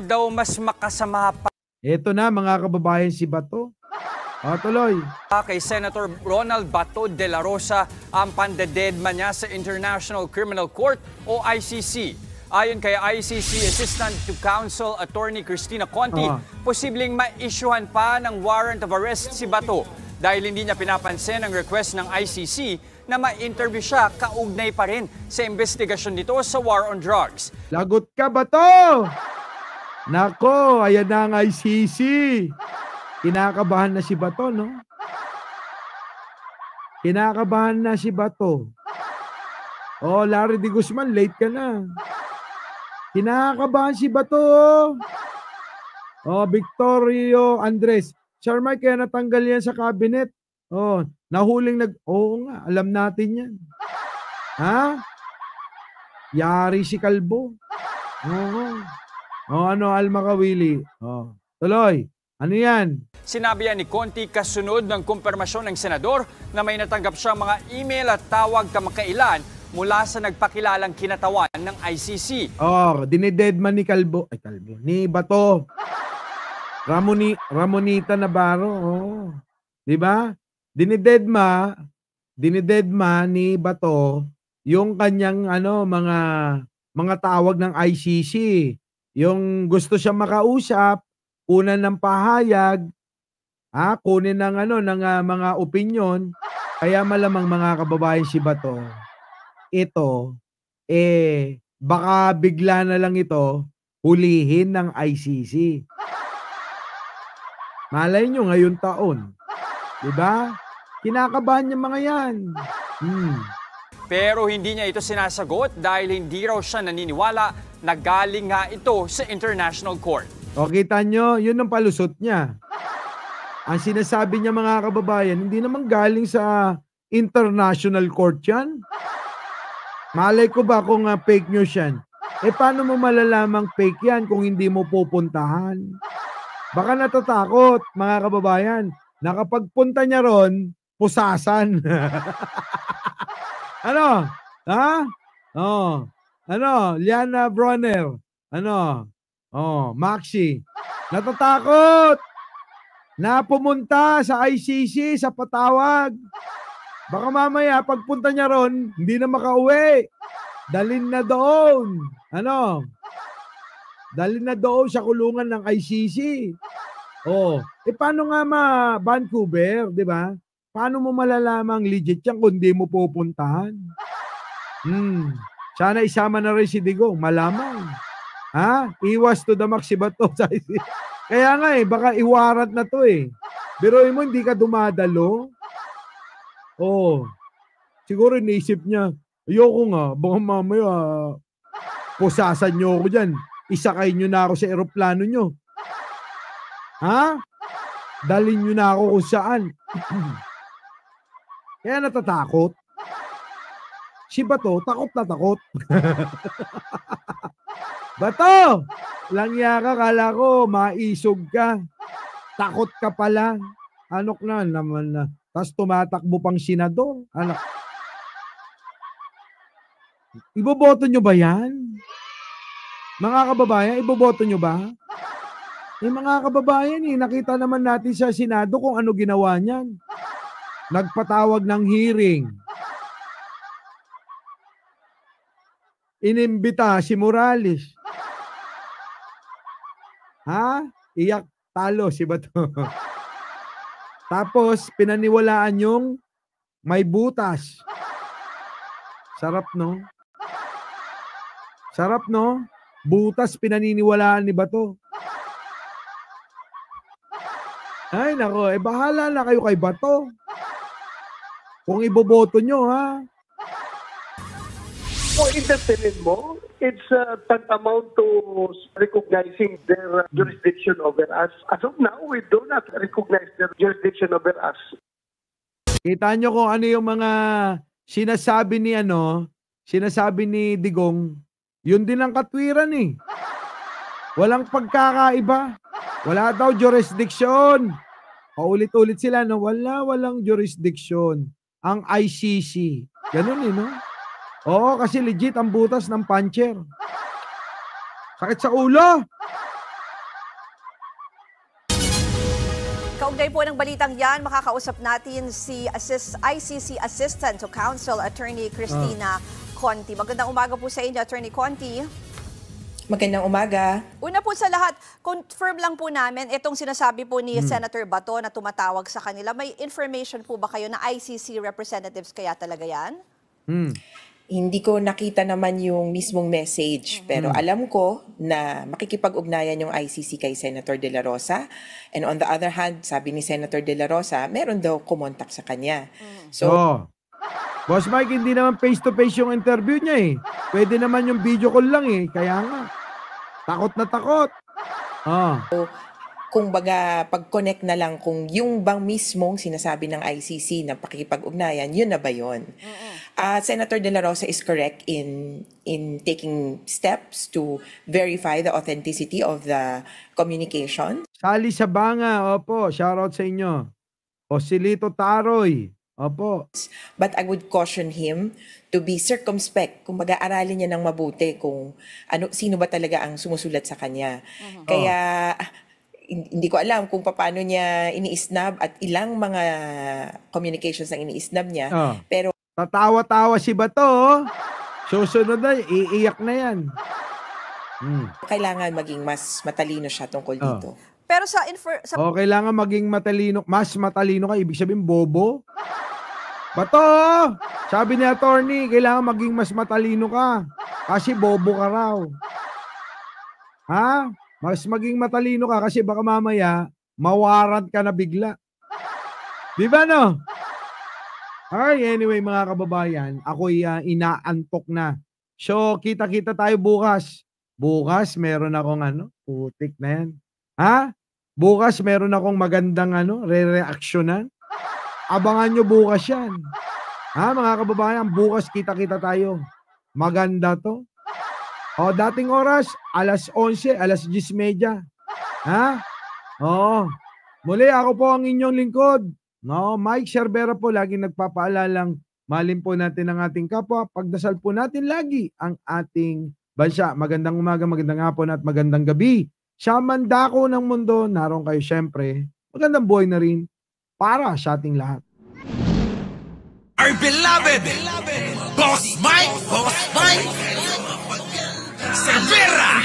daw mas makasama pa Ito na mga kababayan si Bato. Tuloy. kay Senator Ronald Bato de la Rosa ang pandededma niya sa International Criminal Court o ICC. Ayon kay ICC Assistant to Counsel Attorney Cristina Conti, posibleng ma-issuehan pa ng warrant of arrest si Bato dahil hindi niya pinapansin ang request ng ICC na ma-interview siya kaugnay pa rin sa investigasyon nito sa war on drugs. Lagot ka, Bato! Nako, ayan na ang ICC. Kinakabahan na si Bato, no? Kinakabahan na si Bato. Larry de Guzman, late ka na. Kinakabahan si Bato. Victorio Andres. Sir Mike, kaya natanggal yan sa cabinet. Nahuling Oo nga, alam natin yan. Ha? Yari si Kalbo. Alma Kawili. Tuloy. Ano yan? Sinabi yan ni Conti kasunod ng kumpirmasyon ng senador na may natanggap siyang mga email at tawag kamakailan mula sa nagpakilalang kinatawan ng ICC. Dinededman ni Kalbo. Ni Bato. Ramonita Navarro. Di ba? Dinededma ni Bato yung kanyang mga tawag ng ICC. Yung gusto siya makausap, kunan ng pahayag, kunin ng mga opinyon, kaya malamang mga kababayan si Bato, ito, baka bigla na lang ito hulihin ng ICC. Malay nyo ngayon taon. Diba? Kinakabahan niya mga yan. Pero hindi niya ito sinasagot dahil hindi raw siya naniniwala na galing nga ito sa International Court. Kita nyo, yun ang palusot niya. Ang sinasabi niya mga kababayan, hindi naman galing sa International Court yan. Malay ko ba kung fake news yan? Paano mo malalamang fake yan kung hindi mo pupuntahan? Baka natatakot mga kababayan na kapag punta niya ron, pusasan. Ano? Ha? Liana Bronner. Maxi. Natatakot na pumunta sa ICC sa patawag. Baka mamaya pagpunta niya ron, hindi na makauwi. Dalhin na doon. Dalhin na doon sa kulungan ng ICC. Paano nga Vancouver, di ba? Paano mo malalamang legit yan kung di mo pupuntahan? Sana isama na rin si Digong, malamang. Iwas to the max si Bato. Kaya nga baka iwarat na to Biruin mo, hindi ka dumadalo. Siguro iniisip niya, ayoko nga, baka mamaya pusasan nyo ako dyan. Isakay nyo na ako sa eroplano nyo. Dalhin nyo na ako kung saan. Kaya natatakot. Si Bato, takot na takot. Bato! Langya ka, kala ko, maisog ka. Takot ka pala. Anok na naman na. Tapos tumatakbo pang senador. Iboboto nyo ba yan? Mga kababayan, iboboto nyo ba? Mga kababayan, nakita naman natin sa Senado kung ano ginawa niyan. Nagpatawag ng hearing. Inimbita si Morales. Iyak, talo si Bato. Tapos, pinaniwalaan yung may butas. Sarap, no? Sarap, no? Butas pinaniniwalaan ni Bato. Ay, nako, bahala na kayo kay Bato. Kung iboboto nyo, in the tingin mo, it's tantamount to recognizing their jurisdiction over us. As of now, we do not recognize their jurisdiction over us. Kita nyo kung ano yung mga sinasabi ni Digong, yun din ang katwiran Walang pagkakaiba. Wala daw jurisdiction. Paulit-ulit sila, walang jurisdiction. Ang ICC. Ganun no? Oo, kasi legit ang butas ng puncher. Sakit sa ulo. Kaugnay po ng balitang yan, makakausap natin si ICC Assistant to Counsel Attorney Cristina Conti. Magandang umaga po sa inyo, Attorney Conti. Magandang umaga. Una po sa lahat, confirm lang po namin itong sinasabi po ni Senator Bato na tumatawag sa kanila. May information po ba kayo na ICC representatives kaya talaga yan? Hindi ko nakita naman yung mismong message, pero alam ko na makikipag-ugnayan yung ICC kay Senator De La Rosa. And on the other hand, sabi ni Senator De La Rosa, meron daw kumontak sa kanya. So, Boss Mike, hindi naman face-to-face yung interview niya eh. Pwede naman yung video call lang eh. Kaya nga, takot na takot. kung baga, pag-connect na lang kung yung bang mismong sinasabi ng ICC na pakikipag-ugnayan, yun na ba yun? Senator De La Rosa is correct in taking steps to verify the authenticity of the communication. Sali Sabanga, opo, shoutout sa inyo. Osilito Taroy, opo. But I would caution him to be circumspect. Kung mag-aaralin niya ng mabuti kung sino ba talaga ang sumusulat sa kanya. Kaya hindi ko alam kung paano niya ini-snub at ilang mga communications ang ini-snub niya. Pero Tatawa-tawa si Bato. Susunod na, iiyak na yan. kailangan maging mas matalino siya tungkol dito. Pero sa Kailangan maging matalino. Mas matalino ka, ibig sabihin bobo. Bato! Sabi ni attorney, kailangan maging mas matalino ka. Kasi bobo ka raw. Ha? Mas maging matalino ka kasi baka mamaya mawarant ka na bigla. Di ba no? Okay, anyway mga kababayan, ako'y inaantok na. So, kita-kita tayo bukas. Bukas, meron akong putik na yan. Ha? Bukas, meron akong magandang re-reactionan. Abangan nyo bukas yan. Ha, mga kababayan, bukas kita-kita tayo. Maganda to. Dating oras, alas 11, alas 10:30. Ha? Muli, ako po ang inyong lingkod. Mike Cervera po, laging nagpapaalalang malin po natin ang ating kapwa. Pagdasal po natin lagi ang ating bansa. Magandang umaga, magandang hapon at magandang gabi. Sa mandako ng mundo, naroon kayo syempre. Magandang buhay na rin para sa ating lahat. Our beloved Boss Mike Cervera.